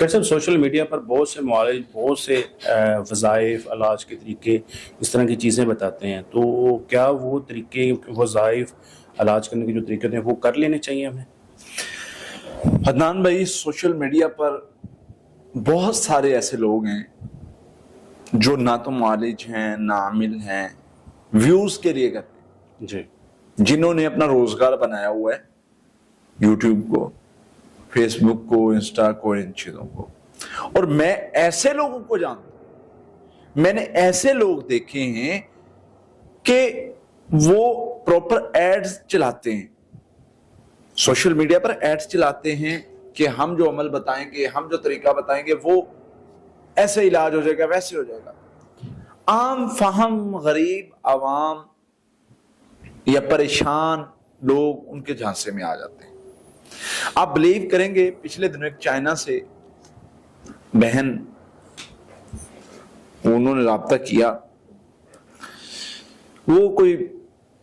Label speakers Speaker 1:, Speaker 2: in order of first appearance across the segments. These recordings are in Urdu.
Speaker 1: صاحب سوشل میڈیا پر بہت سے معالج بہت سے وظائف علاج کے طریقے اس طرح کی چیزیں بتاتے ہیں، تو کیا وہ طریقے وظائف علاج کرنے کے جو طریقے ہوتے ہیں وہ کر لینے چاہیے ہمیں؟
Speaker 2: عدنان بھائی، سوشل میڈیا پر بہت سارے ایسے لوگ ہیں جو نہ تو معالج ہیں نہ عامل ہیں، ویوز کے لیے کرتے ہیں،
Speaker 1: جی،
Speaker 2: جنہوں نے اپنا روزگار بنایا ہوا ہے یوٹیوب کو، فیس بک کو، انسٹا کو، ان چیزوں کو۔ اور میں ایسے لوگوں کو جانتا ہوں، میں نے ایسے لوگ دیکھے ہیں کہ وہ پراپر ایڈز چلاتے ہیں، سوشل میڈیا پر ایڈز چلاتے ہیں کہ ہم جو عمل بتائیں گے، ہم جو طریقہ بتائیں گے وہ ایسے علاج ہو جائے گا، ویسے ہو جائے گا۔ عام فہم غریب عوام یا پریشان لوگ ان کے جھانسے میں آ جاتے ہیں۔ آپ بلیو کریں گے، پچھلے دنوں ایک چائنا سے بہن، انہوں نے رابطہ کیا، وہ کوئی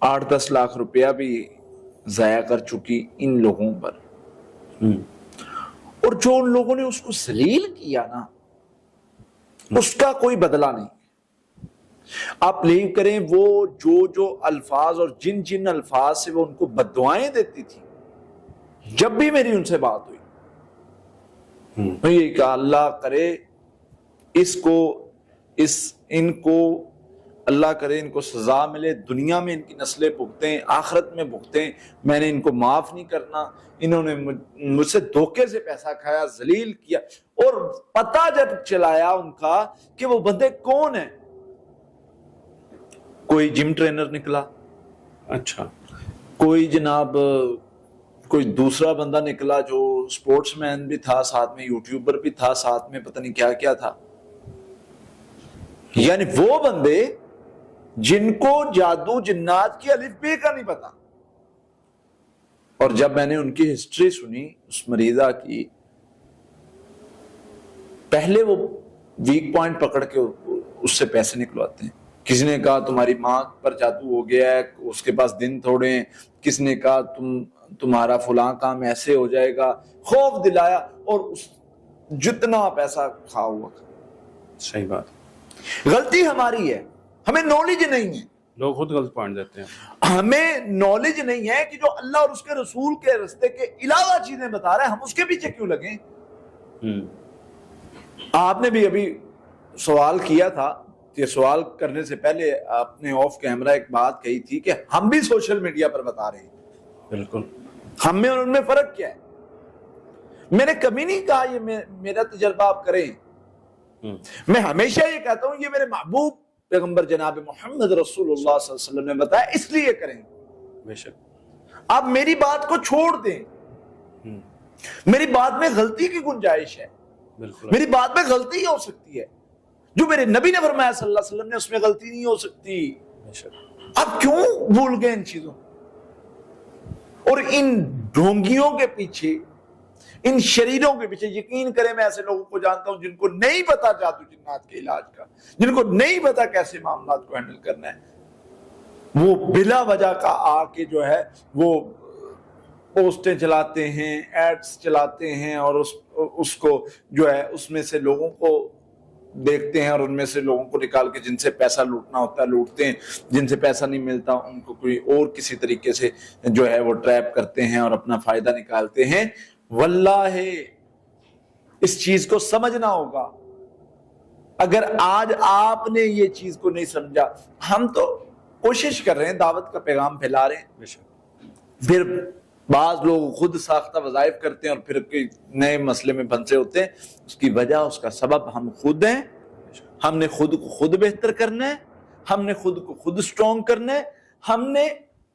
Speaker 2: 8-10 لاکھ روپیہ بھی ضائع کر چکی ان لوگوں پر، اور جو ان لوگوں نے اس کو ذلیل کیا نا، اس کا کوئی بدلہ نہیں۔ آپ بلیو کریں، وہ جو الفاظ اور جن الفاظ سے وہ ان کو بددعائیں دیتی تھی، جب بھی میری ان سے بات ہوئی میں یہ کہا اللہ کرے ان کو اللہ کرے ان کو سزا ملے، دنیا میں ان کی نسلیں بھگتیں، آخرت میں بھگتیں، میں نے ان کو معاف نہیں کرنا، انہوں نے مجھ سے دھوکے سے پیسہ کھایا، ذلیل کیا۔ اور پتہ جب چلایا ان کا کہ وہ بندے کون ہیں، کوئی جم ٹرینر نکلا،
Speaker 1: اچھا،
Speaker 2: کوئی جناب کوئی دوسرا بندہ نکلا جو سپورٹس مین بھی تھا، ساتھ میں یوٹیوبر بھی تھا، ساتھ میں پتہ نہیں کیا کیا تھا۔ یعنی وہ بندے جن کو جادو جنات کی الف بے کا نہیں پتا۔ اور جب میں نے ان کی ہسٹری سنی اس مریضہ کی، پہلے وہ ویک پوائنٹ پکڑ کے اس سے پیسے نکلواتے ہیں۔ کسی نے کہا تمہاری ماں پر جادو ہو گیا ہے، اس کے پاس دن تھوڑے ہیں، کس نے کہا تمہارا فلاں کام ایسے ہو جائے گا، خوف دلایا، اور جتنا پیسہ کھا ہوا۔
Speaker 1: صحیح بات،
Speaker 2: غلطی ہماری ہے، ہمیں نالج نہیں ہے،
Speaker 1: لوگ خود غلط پوائنٹ دیتے ہیں،
Speaker 2: ہمیں نالج نہیں ہے کہ جو اللہ اور اس کے رسول کے رستے کے علاوہ چیزیں بتا رہے ہیں ہم اس کے پیچھے کیوں لگیں۔ آپ نے بھی ابھی سوال کیا تھا، یہ سوال کرنے سے پہلے آپ نے آف کیمرہ ایک بات کہی تھی کہ ہم بھی سوشل میڈیا پر بتا رہے ہیں،
Speaker 1: بالکل،
Speaker 2: ہم میں اور ان میں فرق کیا ہے۔ میں نے کبھی نہیں کہا یہ میرا تجربہ آپ کریں، میں ہمیشہ یہ کہتا ہوں یہ میرے محبوب پیغمبر جناب محمد رسول اللہ صلی اللہ علیہ وسلم نے بتایا، اس لیے کریں۔
Speaker 1: بے شک
Speaker 2: آپ میری بات کو چھوڑ دیں، میری بات میں غلطی کی گنجائش ہے،
Speaker 1: بالکل،
Speaker 2: میری بات میں غلطی ہو سکتی ہے، جو میرے نبی نے فرمایا صلی اللہ علیہ وسلم نے اس میں غلطی نہیں ہو سکتی۔
Speaker 1: بے شک،
Speaker 2: اب کیوں بھول گئے ان چیزوں، اور ان ڈھونگیوں کے پیچھے، ان شریروں کے پیچھے؟ یقین کریں میں ایسے لوگوں کو جانتا ہوں جن کو نہیں پتا جادو جنات کے علاج کا، جن کو نہیں پتا کیسے معاملات کو ہینڈل کرنا ہے، وہ بلا وجہ کا آ کے جو ہے وہ پوسٹیں چلاتے ہیں، ایڈز چلاتے ہیں، اور اس کو جو ہے اس میں سے لوگوں کو دیکھتے ہیں، اور ان میں سے لوگوں کو نکال کے جن سے پیسہ لوٹنا ہوتا ہے لوٹتے ہیں، جن سے پیسہ نہیں ملتا ان کو کوئی اور کسی طریقے سے جو ہے وہ ٹریپ کرتے ہیں اور اپنا فائدہ نکالتے ہیں۔ واللہ اس چیز کو سمجھنا ہوگا۔ اگر آج آپ نے یہ چیز کو نہیں سمجھا، ہم تو کوشش کر رہے ہیں، دعوت کا پیغام پھیلا رہے ہیں،
Speaker 1: بے شک،
Speaker 2: پھر بعض لوگ خود ساختہ وظائف کرتے ہیں اور پھر کوئی نئے مسئلے میں پھنسے ہوتے ہیں۔ اس کی وجہ، اس کا سبب ہم خود ہیں۔ ہم نے خود کو خود بہتر کرنا ہے، ہم نے خود کو خود سٹرونگ کرنا ہے، ہم نے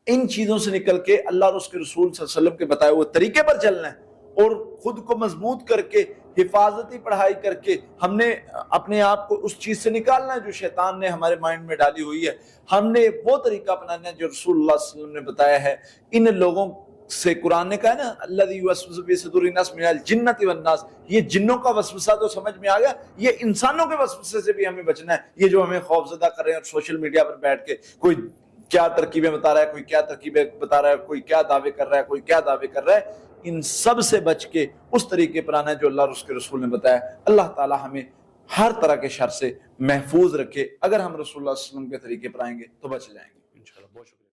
Speaker 2: ان چیزوں سے نکل کے اللہ اور اس کے رسول صلی اللہ علیہ وسلم کے بتائے ہوئے طریقے پر چلنا ہے، اور خود کو مضبوط کر کے حفاظتی پڑھائی کر کے ہم نے اپنے آپ کو اس چیز سے نکالنا ہے جو شیطان نے ہمارے مائنڈ میں ڈالی ہوئی ہے۔ ہم نے وہ طریقہ اپنانا ہے جو رسول اللہ صلی اللہ علیہ وسلم نے بتایا ہے۔ ان لوگوں سے قرآن نے کہا نا الذی یوسوس فی صدور الناس من الجنۃ والناس، یہ جنوں کا وسوسہ تو سمجھ میں آ گیا، یہ انسانوں کے وسوسے سے بھی ہمیں بچنا ہے۔ یہ جو ہمیں خوف زدہ کر رہے ہیں اور سوشل میڈیا پر بیٹھ کے کوئی کیا ترکیبیں بتا رہا ہے، کوئی کیا ترکیبیں بتا رہا ہے، کوئی کیا دعوے کر رہا ہے، کوئی کیا دعوے کر رہا ہے، ان سب سے بچ کے اس طریقے پر آنا ہے جو اللہ اور اس کے رسول نے بتایا. اللہ تعالی ہمیں ہر طرح کے شر سے محفوظ رکھے. اگر ہم رسول اللہ صلی اللہ علیہ وسلم کے طریقے پر آئیں گے تو بچ جائیں گے.
Speaker 1: انشاءاللہ. بہت شکریہ.